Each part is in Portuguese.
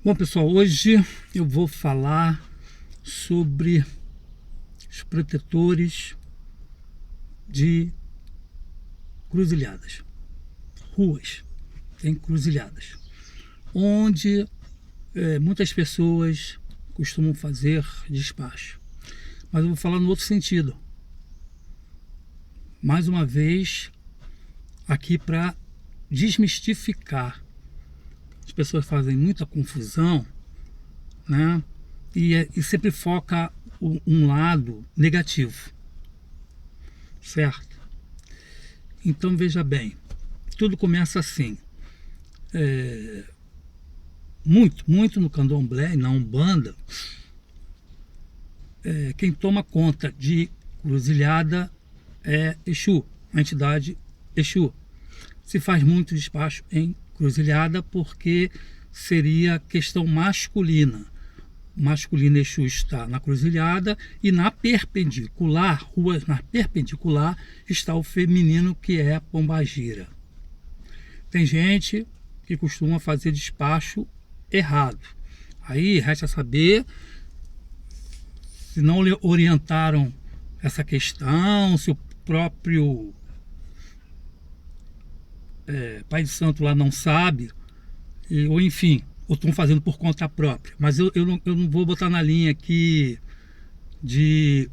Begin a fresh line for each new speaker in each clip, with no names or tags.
Bom, pessoal, hoje eu vou falar sobre os protetores de cruzilhadas, ruas, tem cruzilhadas, onde muitas pessoas costumam fazer despacho. Mas eu vou falar no outro sentido. Mais uma vez, aqui para desmistificar. As pessoas fazem muita confusão, né? E sempre foca um lado negativo, certo? Então veja bem, tudo começa assim. Muito no candomblé e na umbanda, quem toma conta de cruzilhada é Exu, a entidade Exu. Se faz muito despacho em cruzilhada porque seria questão masculina. O masculino Exu está na cruzilhada e na perpendicular, ruas na perpendicular, está o feminino, que é a pombagira. Tem gente que costuma fazer despacho errado. Aí resta saber se não lhe orientaram essa questão, se o próprio Pai de Santo lá não sabe, ou enfim, ou estão fazendo por conta própria. Mas eu não vou botar na linha aqui de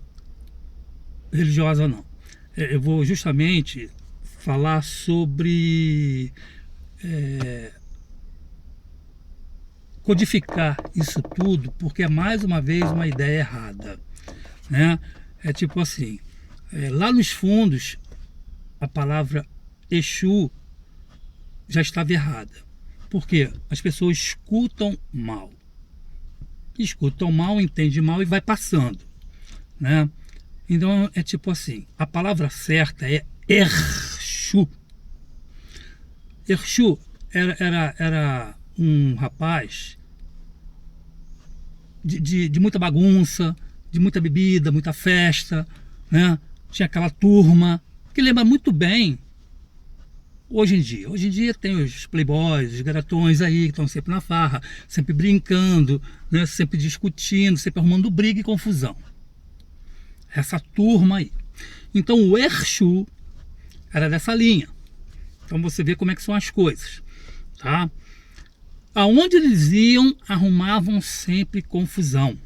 religiosa, não. Eu vou justamente falar sobre codificar isso tudo, porque é mais uma vez uma ideia errada, né? É tipo assim, lá nos fundos a palavra Exu já estava errada. Porque as pessoas escutam mal, entendem mal e vai passando, né? Então é tipo assim, a palavra certa é Exu. Exu era um rapaz de muita bagunça, de muita bebida, muita festa, né? Tinha aquela turma que lembra muito bem hoje em dia. Hoje em dia tem os playboys, os garotões aí que estão sempre na farra, sempre brincando, né? Sempre discutindo, sempre arrumando briga e confusão. Essa turma aí. Então o Exu era dessa linha. Então você vê como é que são as coisas, tá? Aonde eles iam, arrumavam sempre confusão.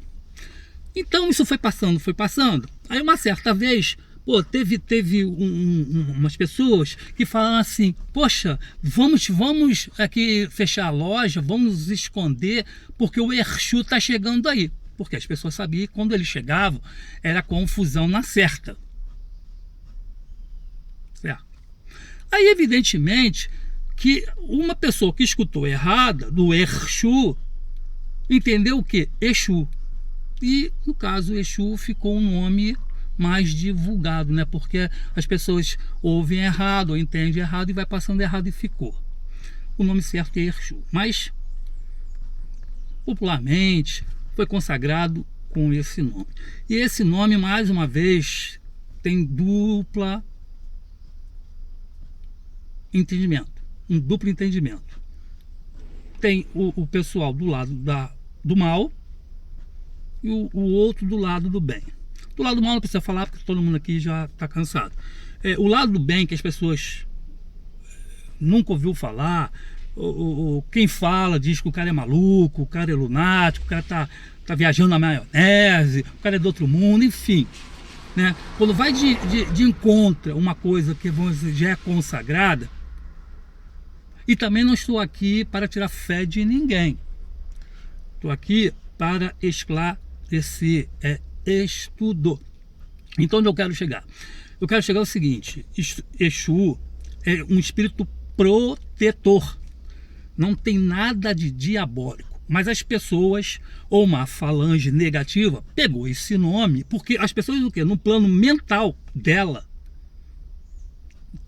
Então isso foi passando. Aí uma certa vez, pô, teve umas pessoas que falaram assim: poxa, vamos aqui fechar a loja, vamos nos esconder, porque o Exu está chegando aí. Porque as pessoas sabiam que quando eles chegavam, era confusão na certa. Certo? Aí, evidentemente, que uma pessoa que escutou errada, do Exu, entendeu o que? Exu. E, no caso, Exu ficou um nome mais divulgado, né? Porque as pessoas ouvem errado, ou entendem errado e vai passando errado e ficou. O nome certo é Exu, mas popularmente foi consagrado com esse nome. E esse nome, mais uma vez, tem dupla entendimento, um duplo entendimento. Tem o pessoal do lado do mal e o outro do lado do bem. Do lado do mal não precisa falar, porque todo mundo aqui já está cansado. O lado do bem, que as pessoas nunca ouviu falar, quem fala diz que o cara é maluco, o cara é lunático, o cara tá viajando na maionese, o cara é do outro mundo, enfim, né? Quando vai de encontro uma coisa que já é consagrada. E também não estou aqui para tirar fé de ninguém. Estou aqui para esclarecer, estudo. Então onde eu quero chegar? Eu quero chegar ao seguinte: Exu é um espírito protetor. Não tem nada de diabólico. Mas as pessoas, ou uma falange negativa, pegou esse nome, porque as pessoas o quê? No plano mental dela,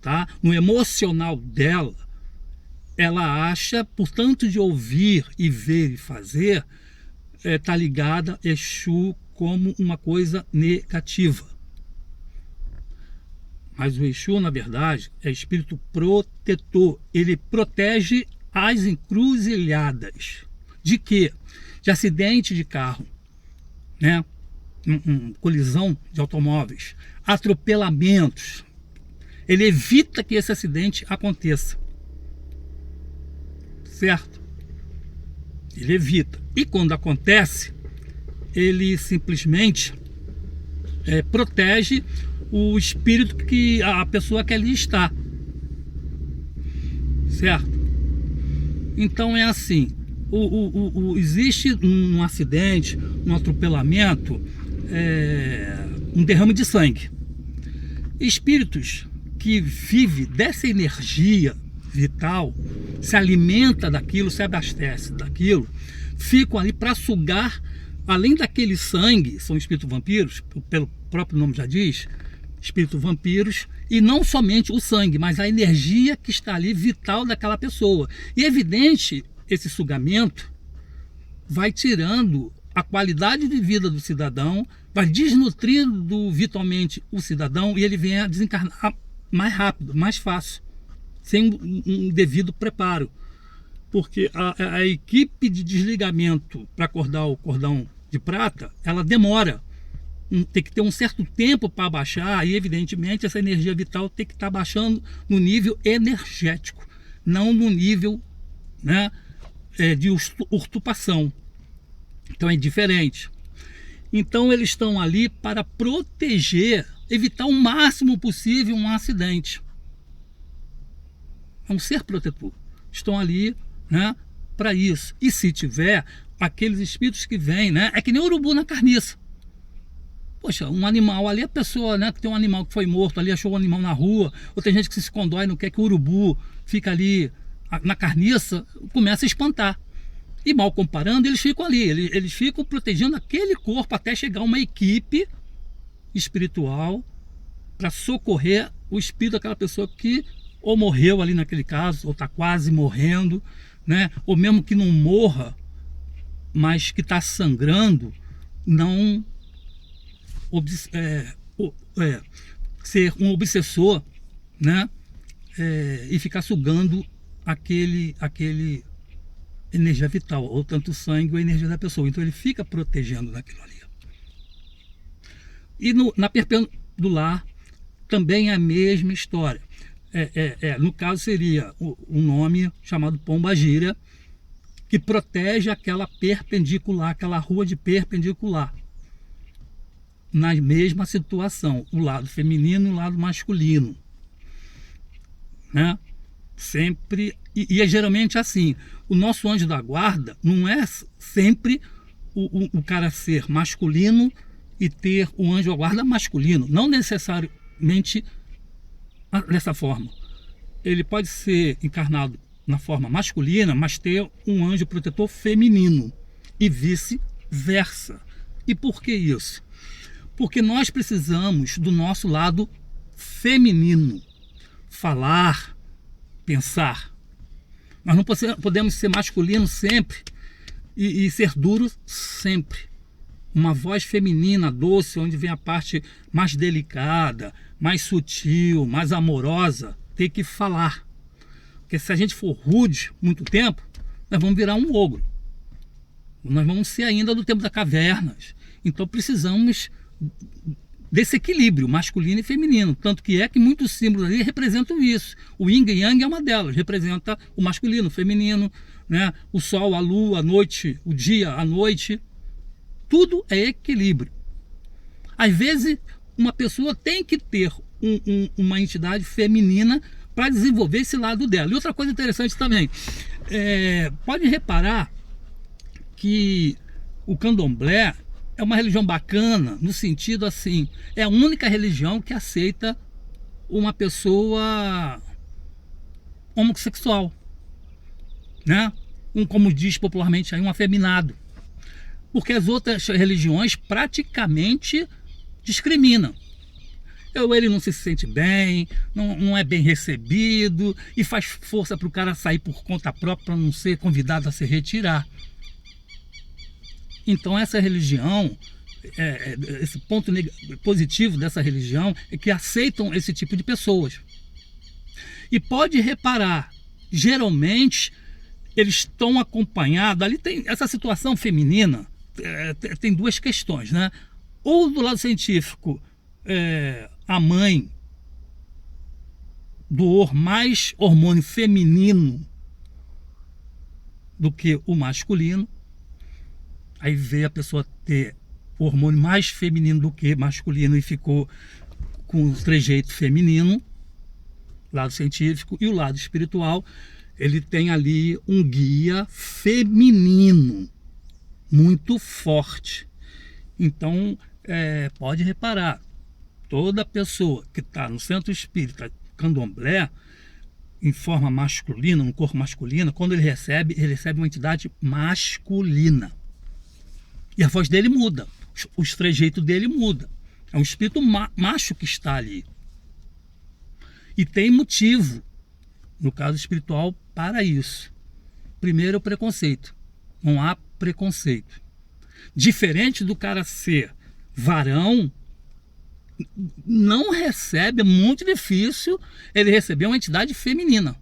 tá? No emocional dela, ela acha, por tanto de ouvir e ver e fazer, tá ligada a Exu como uma coisa negativa. Mas o Exu, na verdade, é espírito protetor. Ele protege as encruzilhadas. De quê? De acidente de carro, né? Colisão de automóveis, atropelamentos. Ele evita que esse acidente aconteça, certo? Ele evita. E quando acontece, ele simplesmente protege o espírito que a pessoa que ali está, certo? Então é assim, existe um acidente, um atropelamento, um derrame de sangue. Espíritos que vivem dessa energia vital, se alimenta daquilo, se abastece daquilo, ficam ali para sugar, além daquele sangue, são espíritos vampiros, pelo próprio nome já diz, espíritos vampiros, e não somente o sangue, mas a energia que está ali vital daquela pessoa. E é evidente, esse sugamento vai tirando a qualidade de vida do cidadão, vai desnutrindo vitalmente o cidadão, e ele vem a desencarnar mais rápido, mais fácil, sem um devido preparo. Porque a equipe de desligamento para acordar o cordão de prata, ela demora. Tem que ter um certo tempo para baixar, e evidentemente essa energia vital tem que estar baixando no nível energético, não no nível, né, de usurpação. Então é diferente. Então eles estão ali para proteger, evitar o máximo possível um acidente. É um ser protetor. Estão ali, né, para isso. E se tiver aqueles espíritos que vêm, né, é que nem urubu na carniça. Poxa, um animal ali, a pessoa, né, que tem um animal que foi morto ali, achou um animal na rua, ou tem gente que se condói, não quer que o urubu fique ali na carniça, começa a espantar. E mal comparando, eles ficam ali, eles ficam protegendo aquele corpo até chegar uma equipe espiritual para socorrer o espírito daquela pessoa que ou morreu ali naquele caso, ou está quase morrendo, né, ou mesmo que não morra, mas que está sangrando, não ser um obsessor, né, e ficar sugando aquele energia vital, ou tanto o sangue ou a energia da pessoa. Então ele fica protegendo daquilo ali. E na perpendicular também é a mesma história. No caso seria um nome chamado pombagira, que protege aquela perpendicular, aquela rua de perpendicular. Na mesma situação, o lado feminino e o lado masculino, né? Sempre, e é geralmente assim, o nosso anjo da guarda não é sempre o cara ser masculino e ter um anjo da guarda masculino, não necessariamente dessa forma. Ele pode ser encarnado na forma masculina, mas ter um anjo protetor feminino, e vice-versa. E por que isso? Porque nós precisamos do nosso lado feminino, falar, pensar. Nós não podemos ser masculinos sempre e ser duros sempre. Uma voz feminina, doce, onde vem a parte mais delicada, mais sutil, mais amorosa, tem que falar. Porque se a gente for rude muito tempo, nós vamos virar um ogro. Nós vamos ser ainda do tempo das cavernas. Então precisamos desse equilíbrio masculino e feminino, tanto que muitos símbolos ali representam isso. O yin e yang é uma delas, representa o masculino, o feminino, né? O sol, a lua, a noite, o dia, a noite, tudo é equilíbrio. Às vezes uma pessoa tem que ter uma entidade feminina para desenvolver esse lado dela. E outra coisa interessante também, pode reparar que o candomblé é uma religião bacana, no sentido assim, é a única religião que aceita uma pessoa homossexual, né? Como diz popularmente aí, um afeminado. Porque as outras religiões praticamente discriminam. Ele não se sente bem, não é bem recebido, e faz força para o cara sair por conta própria para não ser convidado a se retirar. Então essa religião, esse ponto positivo dessa religião é que aceitam esse tipo de pessoas. E pode reparar, geralmente eles estão acompanhados. Ali tem essa situação feminina, tem duas questões, né? Ou do lado científico, a mãe doou mais hormônio feminino do que o masculino, aí veio a pessoa ter o hormônio mais feminino do que masculino e ficou com o trejeito feminino, lado científico, e o lado espiritual, ele tem ali um guia feminino muito forte. Então, pode reparar, toda pessoa que está no centro espírita candomblé, em forma masculina, no corpo masculino, quando ele recebe uma entidade masculina. E a voz dele muda, o trejeito dele muda. É um espírito macho que está ali. E tem motivo, no caso espiritual, para isso. Primeiro, o preconceito. Não há preconceito. Diferente do cara ser varão, não recebe, é muito difícil ele receber uma entidade feminina.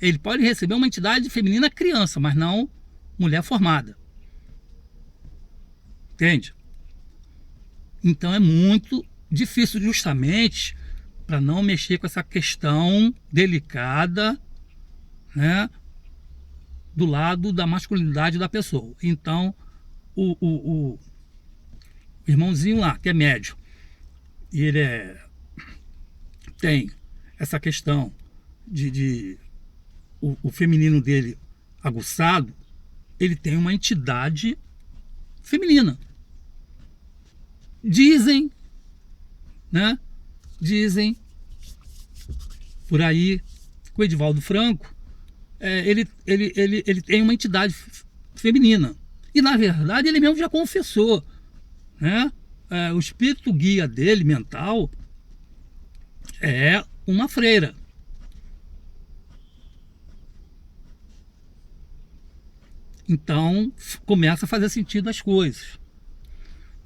Ele pode receber uma entidade feminina criança, mas não mulher formada. Entende? Então é muito difícil, justamente para não mexer com essa questão delicada, né, do lado da masculinidade da pessoa. Então o irmãozinho lá, que é médio, e ele tem essa questão de o feminino dele aguçado, ele tem uma entidade feminina. Dizem, né? Dizem por aí que o Edivaldo Franco, ele tem uma entidade feminina. E na verdade ele mesmo já confessou, né? O espírito guia dele, mental, é uma freira. Então começa a fazer sentido as coisas.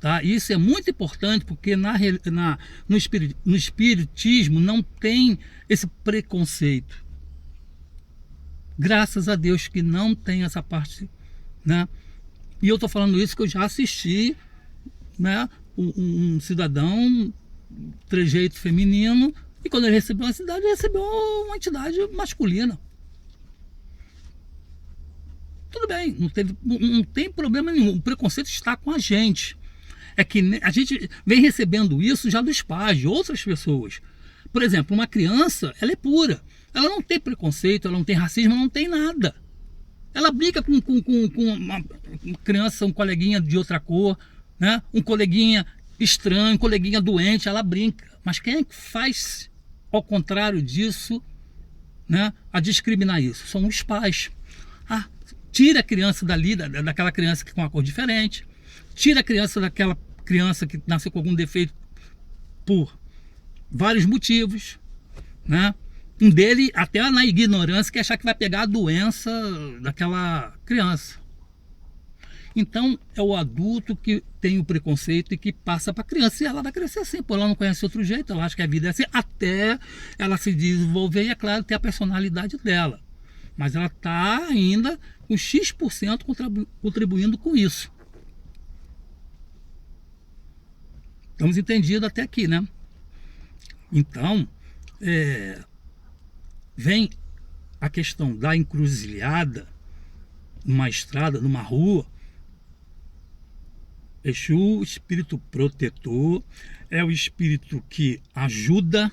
Tá? Isso é muito importante porque no espiritismo não tem esse preconceito. Graças a Deus que não tem essa parte, né? E eu estou falando isso que eu já assisti, né, um cidadão trejeito feminino, e quando ele recebeu uma entidade, ele recebeu uma entidade masculina. Tudo bem, não tem problema nenhum. O preconceito está com a gente. É que a gente vem recebendo isso já dos pais, de outras pessoas. Por exemplo, uma criança, ela é pura. Ela não tem preconceito, ela não tem racismo, ela não tem nada. Ela brinca com uma criança, um coleguinha de outra cor, né? Um coleguinha estranho, um coleguinha doente, ela brinca. Mas quem é que faz, ao contrário disso, né, a discriminar isso? São os pais. Tira a criança dali, daquela criança que com uma cor diferente. Tira a criança daquela criança que nasceu com algum defeito por vários motivos, né? Um dele, até na ignorância, que achar que vai pegar a doença daquela criança. Então, é o adulto que tem o preconceito e que passa para a criança. E ela vai crescer assim, ela não conhece outro jeito, ela acha que a vida é assim, até ela se desenvolver e, é claro, ter a personalidade dela. Mas ela está ainda com X% contribuindo com isso. Estamos entendidos até aqui, né? Então, vem a questão da encruzilhada, numa estrada, numa rua. Exu, espírito protetor, é o espírito que ajuda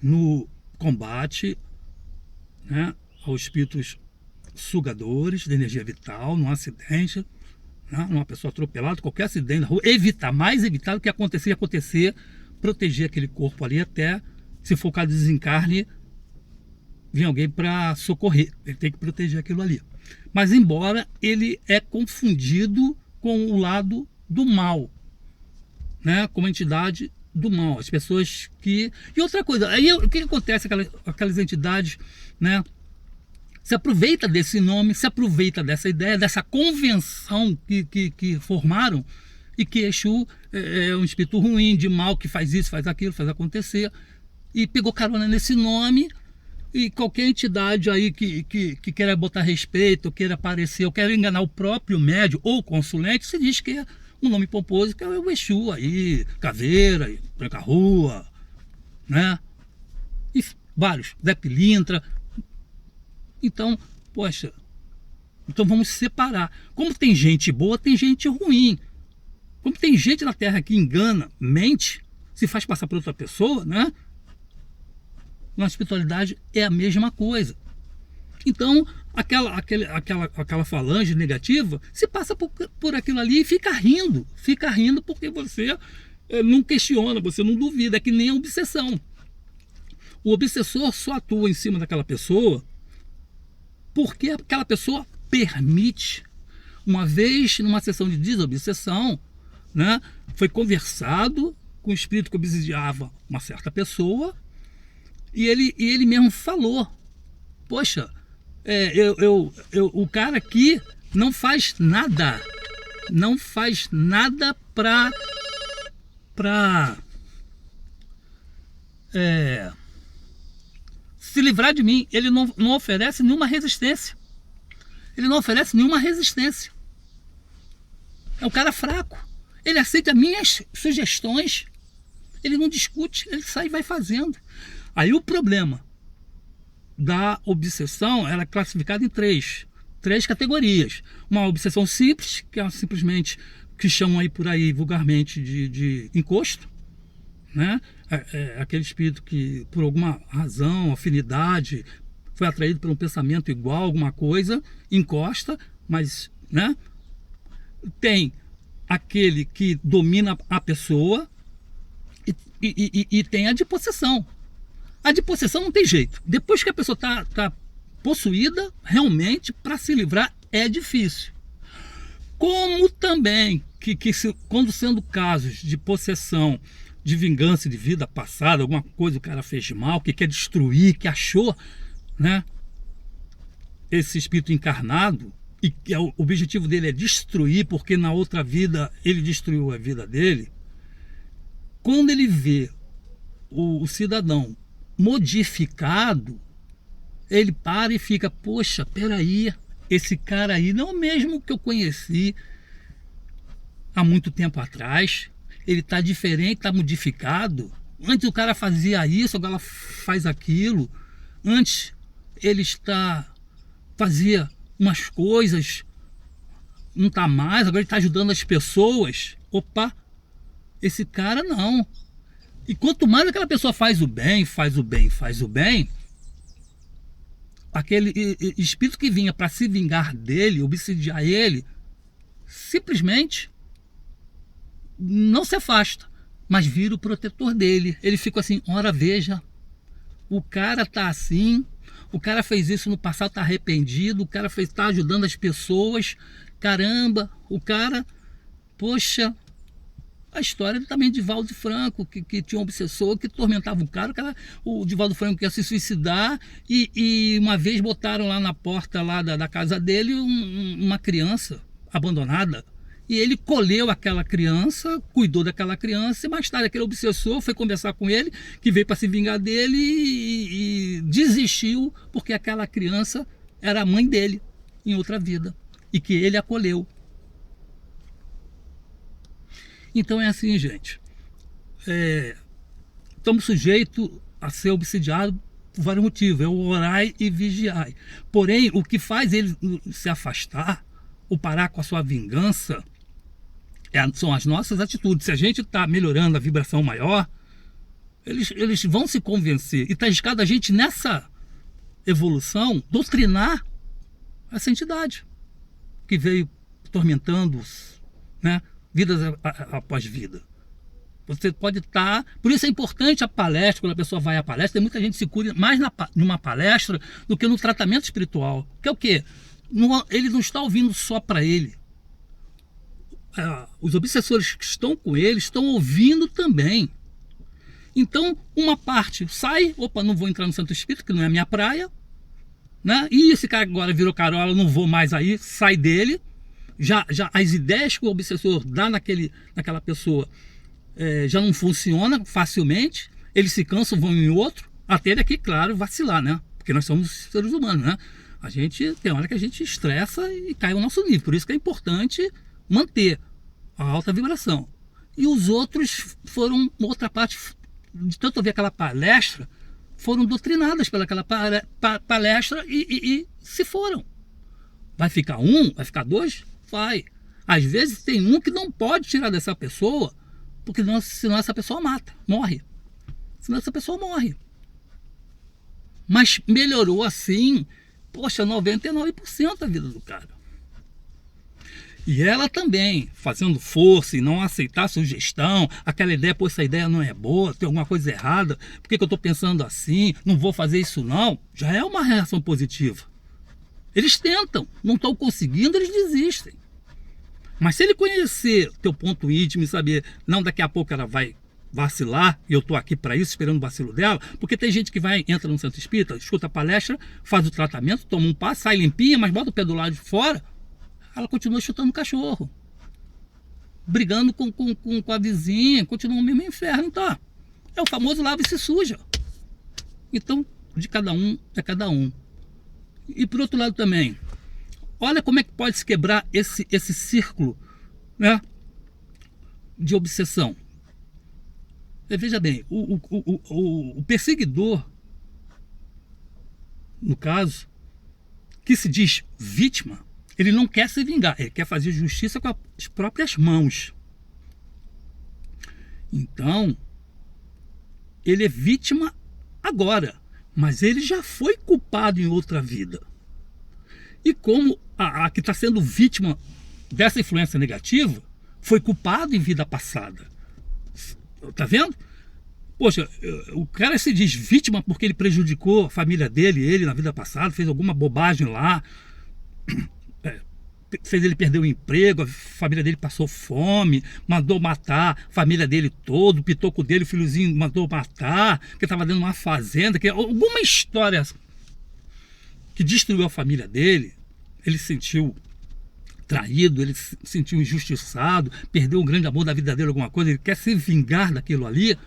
no combate, né, aos espíritos sugadores de energia vital, num acidente, né, uma pessoa atropelada, qualquer acidente na rua, evitar do que acontecer, proteger aquele corpo ali até, se for o caso de desencarne, vir alguém para socorrer. Ele tem que proteger aquilo ali. Mas embora ele é confundido com o lado do mal, né, como entidade do mal, as pessoas que... E outra coisa, aí o que acontece? Aquelas entidades, né, se aproveita desse nome, se aproveita dessa ideia, dessa convenção que formaram, e que Exu é um espírito ruim, de mal, que faz isso, faz aquilo, faz acontecer, e pegou carona nesse nome E qualquer entidade aí que queira botar respeito, ou queira aparecer, ou queira enganar o próprio médium ou consulente, se diz que é um nome pomposo, que é o Exu aí, Caveira, Tranca-Rua, né? E vários, Zé Pilintra. Então, poxa, então vamos separar. Como tem gente boa, tem gente ruim. Como tem gente na Terra que engana, mente, se faz passar por outra pessoa, né? Na espiritualidade é a mesma coisa. Então, aquela falange negativa se passa por aquilo ali e fica rindo porque você não questiona, você não duvida, é que nem a obsessão. O obsessor só atua em cima daquela pessoa porque aquela pessoa permite. Uma vez, numa sessão de desobsessão, né, foi conversado com o espírito que obsidiava uma certa pessoa, e ele mesmo falou: poxa, o cara aqui não faz nada para se livrar de mim. Ele não oferece nenhuma resistência. Ele não oferece nenhuma resistência. É um cara fraco. Ele aceita minhas sugestões. Ele não discute, ele sai e vai fazendo. Aí o problema da obsessão, ela é classificada em três categorias. Uma obsessão simples, que é simplesmente que chamam aí por aí vulgarmente de encosto, né? Aquele espírito que por alguma razão, afinidade, foi atraído por um pensamento igual, alguma coisa, encosta, mas, né? Tem aquele que domina a pessoa e tem a de possessão. A de possessão não tem jeito. Depois que a pessoa está possuída, realmente, para se livrar é difícil. Como também, quando sendo casos de possessão, de vingança de vida passada, alguma coisa o cara fez mal, que quer destruir, que achou, né, esse espírito encarnado, e que o objetivo dele é destruir, porque na outra vida ele destruiu a vida dele. Quando ele vê o cidadão modificado, ele para e fica: poxa, peraí, esse cara aí não é o mesmo que eu conheci há muito tempo atrás. Ele está diferente, está modificado. Antes o cara fazia isso, agora faz aquilo. Antes ele fazia umas coisas, não está mais, agora ele está ajudando as pessoas. Opa, esse cara não. E quanto mais aquela pessoa faz o bem, aquele espírito que vinha para se vingar dele, obsidiar ele, simplesmente não se afasta, mas vira o protetor dele. Ele fica assim: ora, veja, o cara tá assim, o cara fez isso no passado, tá arrependido, o cara tá ajudando as pessoas, caramba, o cara, poxa. A história também de Divaldo Franco, que tinha um obsessor que tormentava o cara. O Divaldo Franco quer se suicidar e uma vez botaram lá na porta lá da casa dele uma criança abandonada. E ele colheu aquela criança, cuidou daquela criança, e mais tarde aquele obsessor foi conversar com ele, que veio para se vingar dele e desistiu, porque aquela criança era a mãe dele em outra vida e que ele acolheu. Então é assim, gente. Estamos sujeitos a ser obsidiados por vários motivos. É o orai e vigiai. Porém, o que faz ele se afastar ou parar com a sua vingança são as nossas atitudes. Se a gente está melhorando a vibração maior, eles vão se convencer. E está arriscado a gente, nessa evolução, doutrinar essa entidade que veio tormentando-os, né? Vidas após vida. Você pode estar... Por isso é importante a palestra. Quando a pessoa vai à palestra, tem muita gente que se cura mais numa palestra do que no tratamento espiritual. Que é o quê? Ele não está ouvindo só para ele. Os obsessores que estão com ele estão ouvindo também. Então, uma parte sai: opa, não vou entrar no Santo Espírito, que não é a minha praia, né? E esse cara agora virou carola, não vou mais aí, sai dele. Já as ideias que o obsessor dá naquela pessoa já não funcionam facilmente. Eles se cansam, vão em outro, até ele aqui, claro, vacilar, né? porque nós somos seres humanos, né? A gente tem hora que a gente estressa e cai o nosso nível. Por isso que é importante manter a alta vibração. E os outros foram, outra parte, de tanto ouvir aquela palestra, foram doutrinadas pelaquela palestra e se foram. Vai ficar um? Vai ficar dois? Vai. Às vezes tem um que não pode tirar dessa pessoa, porque senão essa pessoa mata, morre. Senão essa pessoa morre. Mas melhorou assim, poxa, 99% da vida do cara. E ela também, fazendo força e não aceitar a sugestão, aquela ideia, pô, essa ideia não é boa, tem alguma coisa errada, por que eu estou pensando assim, não vou fazer isso não, já é uma reação positiva. Eles tentam, não estão conseguindo, eles desistem. Mas se ele conhecer teu ponto íntimo e saber, não, daqui a pouco ela vai vacilar, e eu estou aqui para isso, esperando o vacilo dela, porque tem gente que entra no centro espírita, escuta a palestra, faz o tratamento, toma um passo, sai limpinha, mas bota o pé do lado de fora, ela continua chutando o cachorro, brigando com a vizinha, continua o mesmo inferno. Então, é o famoso lava e se suja. Então, de cada um é cada um. E por outro lado também, olha como é que pode se quebrar esse círculo, né, de obsessão. Veja bem, o perseguidor, no caso, que se diz vítima, ele não quer se vingar, ele quer fazer justiça com as próprias mãos. Então, ele é vítima agora, mas ele já foi culpado em outra vida. E como a que está sendo vítima dessa influência negativa, foi culpado em vida passada. Tá vendo? Poxa, o cara se diz vítima porque ele prejudicou a família dele, ele na vida passada, fez alguma bobagem lá, fez ele perder o emprego, a família dele passou fome, mandou matar a família dele todo, o pitoco dele, o filhozinho mandou matar, que estava dentro de uma fazenda, que alguma história que destruiu a família dele, ele se sentiu traído, ele se sentiu injustiçado, perdeu o grande amor da vida dele, alguma coisa, ele quer se vingar daquilo ali.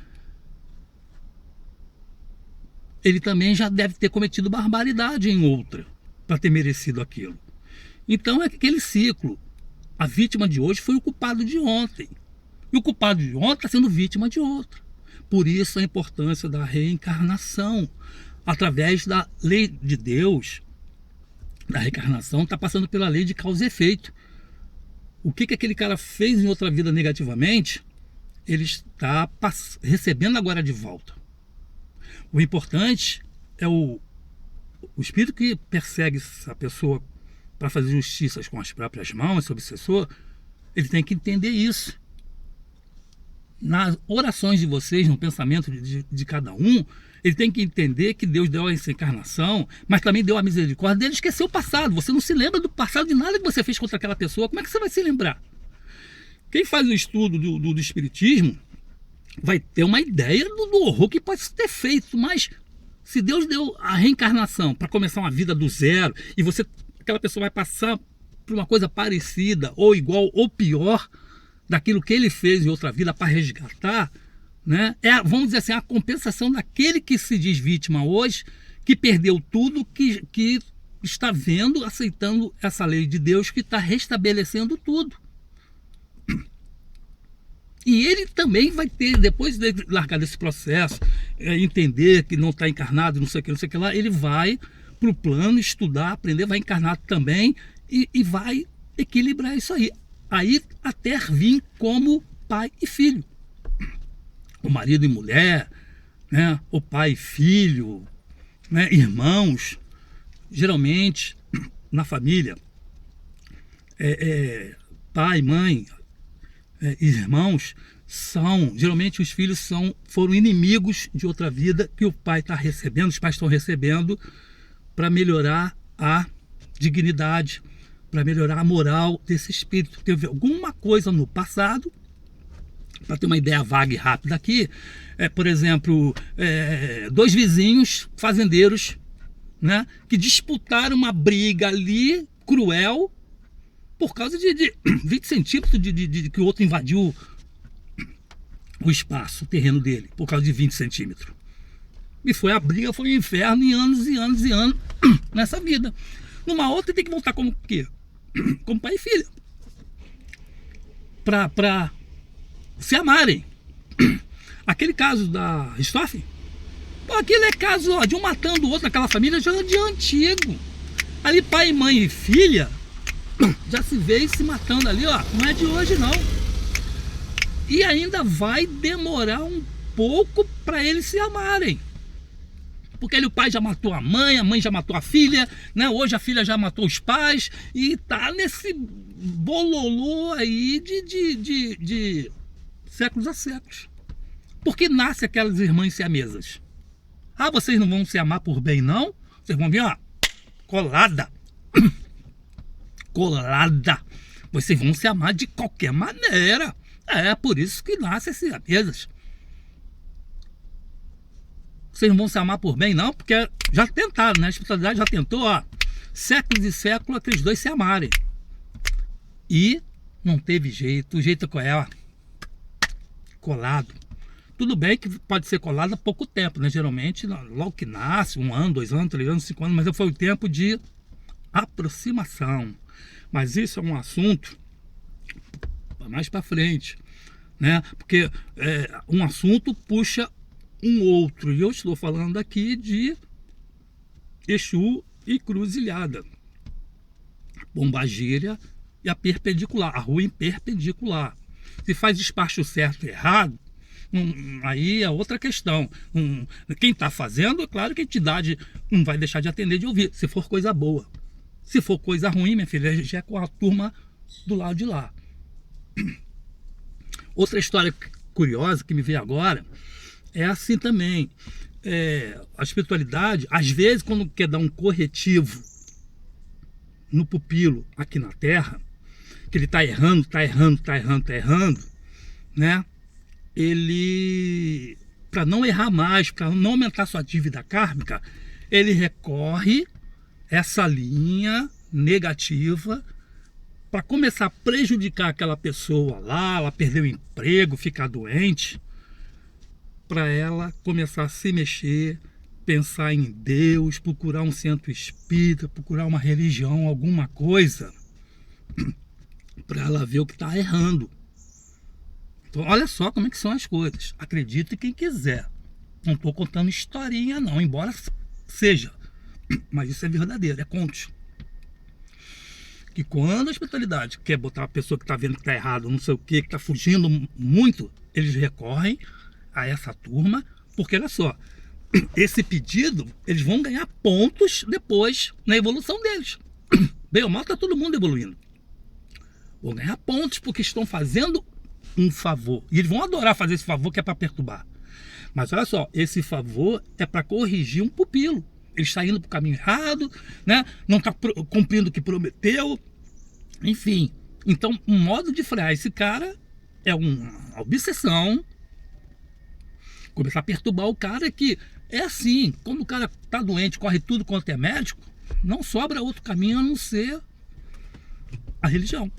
Ele também já deve ter cometido barbaridade em outra, para ter merecido aquilo. Então é aquele ciclo. A vítima de hoje foi o culpado de ontem. E o culpado de ontem está sendo vítima de outra. Por isso a importância da reencarnação. Através da lei de Deus, da reencarnação, está passando pela lei de causa e efeito. O que aquele cara fez em outra vida negativamente, ele está recebendo agora de volta. O importante é o espírito que persegue essa pessoa para fazer justiças com as próprias mãos, esse obsessor, ele tem que entender isso. Nas orações de vocês, no pensamento de cada um, ele tem que entender que Deus deu essa encarnação, mas também deu a misericórdia dele, esqueceu o passado. Você não se lembra do passado, de nada que você fez contra aquela pessoa. Como é que você vai se lembrar? Quem faz o estudo do espiritismo vai ter uma ideia do horror que pode ter feito, mas se Deus deu a reencarnação para começar uma vida do zero, e aquela pessoa vai passar por uma coisa parecida, ou igual, ou pior, daquilo que ele fez em outra vida para resgatar, né? Vamos dizer assim, a compensação daquele que se diz vítima hoje, que perdeu tudo, que está vendo, aceitando essa lei de Deus que está restabelecendo tudo. E ele também vai ter, depois de largar desse processo, entender que não está encarnado, não sei o que lá, ele vai para o plano, estudar, aprender, vai encarnar também e vai equilibrar isso aí. Aí até vir como pai e filho. O marido e mulher, né? O pai e filho, né? Irmãos. Geralmente, na família, pai, mãe, irmãos, geralmente os filhos foram inimigos de outra vida que o pai está recebendo, os pais estão recebendo, para melhorar a dignidade, para melhorar a moral desse espírito. Teve alguma coisa no passado, para ter uma ideia vaga e rápida aqui, por exemplo, dois vizinhos fazendeiros, né, que disputaram uma briga ali, cruel, por causa de 20 centímetros de que o outro invadiu o espaço, o terreno dele, por causa de 20 centímetros. E foi a briga, foi o inferno em anos e anos e anos nessa vida. Numa outra tem que voltar como o quê? Como pai e filha. Pra se amarem. Aquele caso da Richthofen, aquele é caso ó, de um matando o outro naquela família já de antigo. Ali pai, mãe e filha já se vê se matando ali, ó. Não é de hoje não. E ainda vai demorar um pouco para eles se amarem. Porque ali o pai já matou a mãe já matou a filha, né? Hoje a filha já matou os pais e tá nesse bololô aí de séculos a séculos. Porque nasce aquelas irmãs siamesas. Ah, vocês não vão se amar por bem não? Vocês vão vir, ó, colada. Colada. Vocês vão se amar de qualquer maneira. É por isso que nascem as siamesas. Vocês não vão se amar por bem não, porque já tentaram, né? A espiritualidade já tentou, ó, séculos e séculos aqueles dois se amarem. E não teve jeito. O jeito que é, ó, colado. Tudo bem que pode ser colado há pouco tempo, né? Geralmente, logo que nasce, 1 ano, 2 anos, 3 anos, 5 anos, mas foi o tempo de aproximação. Mas isso é um assunto mais para frente, né? Porque um assunto puxa um outro. E eu estou falando aqui de Exu e Cruzilhada, Pombagira e a perpendicular, a rua em perpendicular. Se faz despacho certo e errado, aí é outra questão. Quem está fazendo, é claro que a entidade não vai deixar de atender, de ouvir, se for coisa boa. Se for coisa ruim, minha filha, já é com a turma do lado de lá. Outra história curiosa que me veio agora é assim também. A espiritualidade, às vezes, quando quer dar um corretivo no pupilo aqui na Terra, que ele está errando, né? Ele, para não errar mais, para não aumentar sua dívida kármica, ele recorre essa linha negativa para começar a prejudicar aquela pessoa lá, ela perder o emprego, ficar doente, para ela começar a se mexer, pensar em Deus, procurar um centro espírita, procurar uma religião, alguma coisa, para ela ver o que está errando. Então, olha só como é que são as coisas. Acredite quem quiser. Não estou contando historinha não, embora seja. Mas isso é verdadeiro, é conte. Que quando a espiritualidade quer botar uma pessoa que está vendo que está errado, não sei o que está fugindo muito, eles recorrem a essa turma, porque olha só, esse pedido, eles vão ganhar pontos depois na evolução deles. Bem ou mal, está todo mundo evoluindo. Vão ganhar pontos porque estão fazendo um favor. E eles vão adorar fazer esse favor que é para perturbar. Mas olha só, esse favor é para corrigir um pupilo. Ele está indo para o caminho errado, né? Não está cumprindo o que prometeu. Enfim, então um modo de frear esse cara é uma obsessão. Começar a perturbar o cara que é assim, quando o cara está doente, corre tudo quanto é médico, não sobra outro caminho a não ser a religião.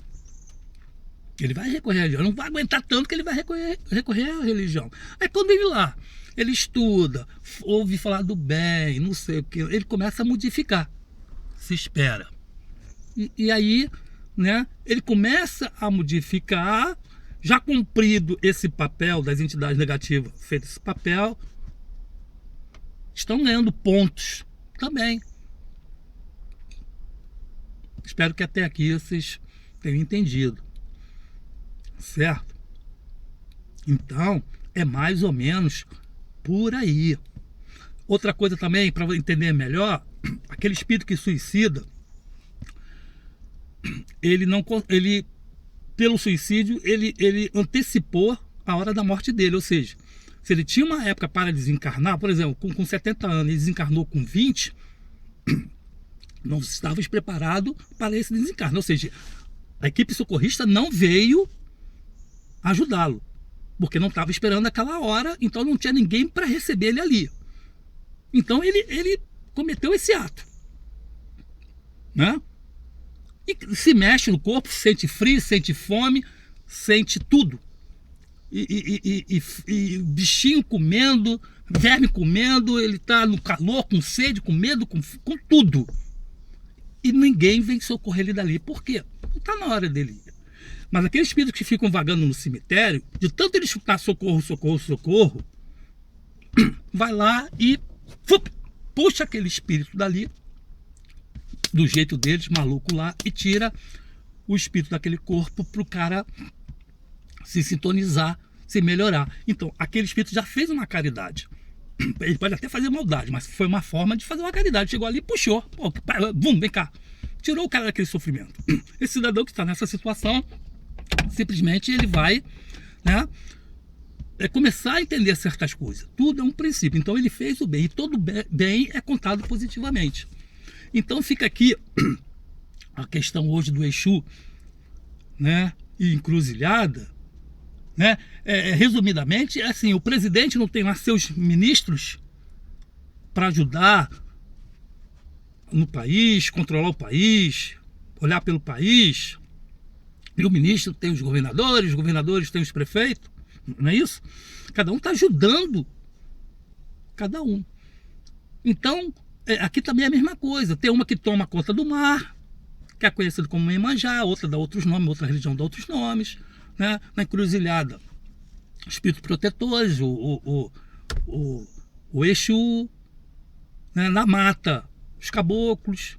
Ele vai recorrer à religião, não vai aguentar tanto que ele vai recorrer à religião. Aí quando ele lá, ele estuda, ouve falar do bem, não sei o que, ele começa a modificar, se espera. E aí, né, ele começa a modificar, já cumprido esse papel das entidades negativas, feito esse papel, estão ganhando pontos também. Espero que até aqui vocês tenham entendido. Certo? Então, é mais ou menos por aí. Outra coisa também, para entender melhor, aquele espírito que suicida, ele pelo suicídio, ele antecipou a hora da morte dele. Ou seja, se ele tinha uma época para desencarnar, por exemplo, com 70 anos, ele desencarnou com 20, não estava preparado para esse desencarne. Ou seja, a equipe socorrista não veio ajudá-lo, porque não estava esperando aquela hora, então não tinha ninguém para receber ele ali. Então ele cometeu esse ato, né? E se mexe no corpo, sente frio, sente fome, sente tudo. e bichinho comendo, verme comendo, ele tá no calor, com sede, com medo, com tudo. E ninguém vem socorrer ele dali. Por quê? Não tá na hora dele ir. Mas aqueles espíritos que ficam vagando no cemitério, de tanto ele chutar socorro, socorro, socorro, vai lá e puxa aquele espírito dali, do jeito deles, maluco lá, e tira o espírito daquele corpo para o cara se sintonizar, se melhorar. Então, aquele espírito já fez uma caridade. Ele pode até fazer maldade, mas foi uma forma de fazer uma caridade. Chegou ali e puxou. Pô, vem cá. Tirou o cara daquele sofrimento. Esse cidadão que está nessa situação, simplesmente ele vai, né, começar a entender certas coisas. Tudo é um princípio. Então ele fez o bem. E todo bem é contado positivamente. Então fica aqui a questão hoje do Exu, né, e encruzilhada, né? Resumidamente, assim, o presidente não tem lá seus ministros para ajudar no país, controlar o país, olhar pelo país. E o ministro tem os governadores têm os prefeitos, não é isso? Cada um está ajudando cada um. Então, aqui também é a mesma coisa. Tem uma que toma conta do mar, que é conhecida como Iemanjá, outra dá outros nomes, outra religião dá outros nomes, né? Na encruzilhada, espíritos protetores, o Exu, né? Na mata, os caboclos,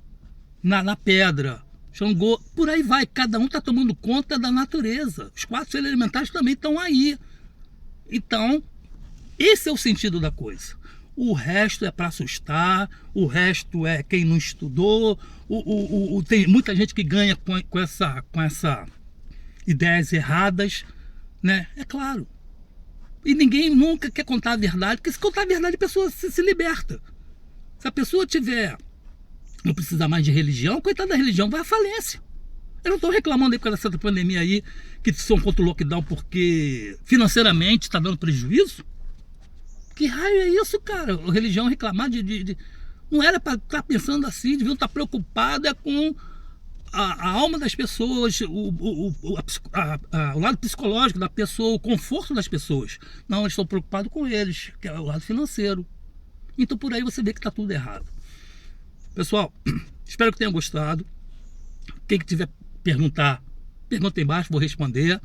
na pedra, Xangô, por aí vai. Cada um está tomando conta da natureza. Os 4 seres elementares também estão aí. Então, esse é o sentido da coisa. O resto é para assustar, o resto é quem não estudou, tem muita gente que ganha com essa ideias erradas, né? É claro. E ninguém nunca quer contar a verdade, porque se contar a verdade a pessoa se liberta. Se a pessoa não precisar mais de religião, coitada da religião, vai à falência. Eu não estou reclamando aí por causa dessa pandemia aí, que são contra o lockdown porque financeiramente está dando prejuízo. Que raio é isso, cara? A religião reclamar não era para estar pensando assim, deviam estar preocupada com a alma das pessoas, o lado psicológico da pessoa, o conforto das pessoas. Não, eles estão preocupados com eles, que é o lado financeiro. Então por aí você vê que está tudo errado. Pessoal, espero que tenham gostado. Quem que tiver pergunta aí embaixo, vou responder.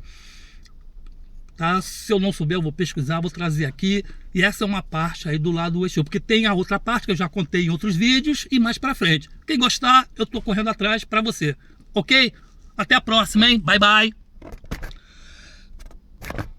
Tá? Se eu não souber, eu vou pesquisar, vou trazer aqui. E essa é uma parte aí do lado do Exu, porque tem a outra parte que eu já contei em outros vídeos e mais pra frente. Quem gostar, eu tô correndo atrás pra você. Ok? Até a próxima, hein? Bye, bye!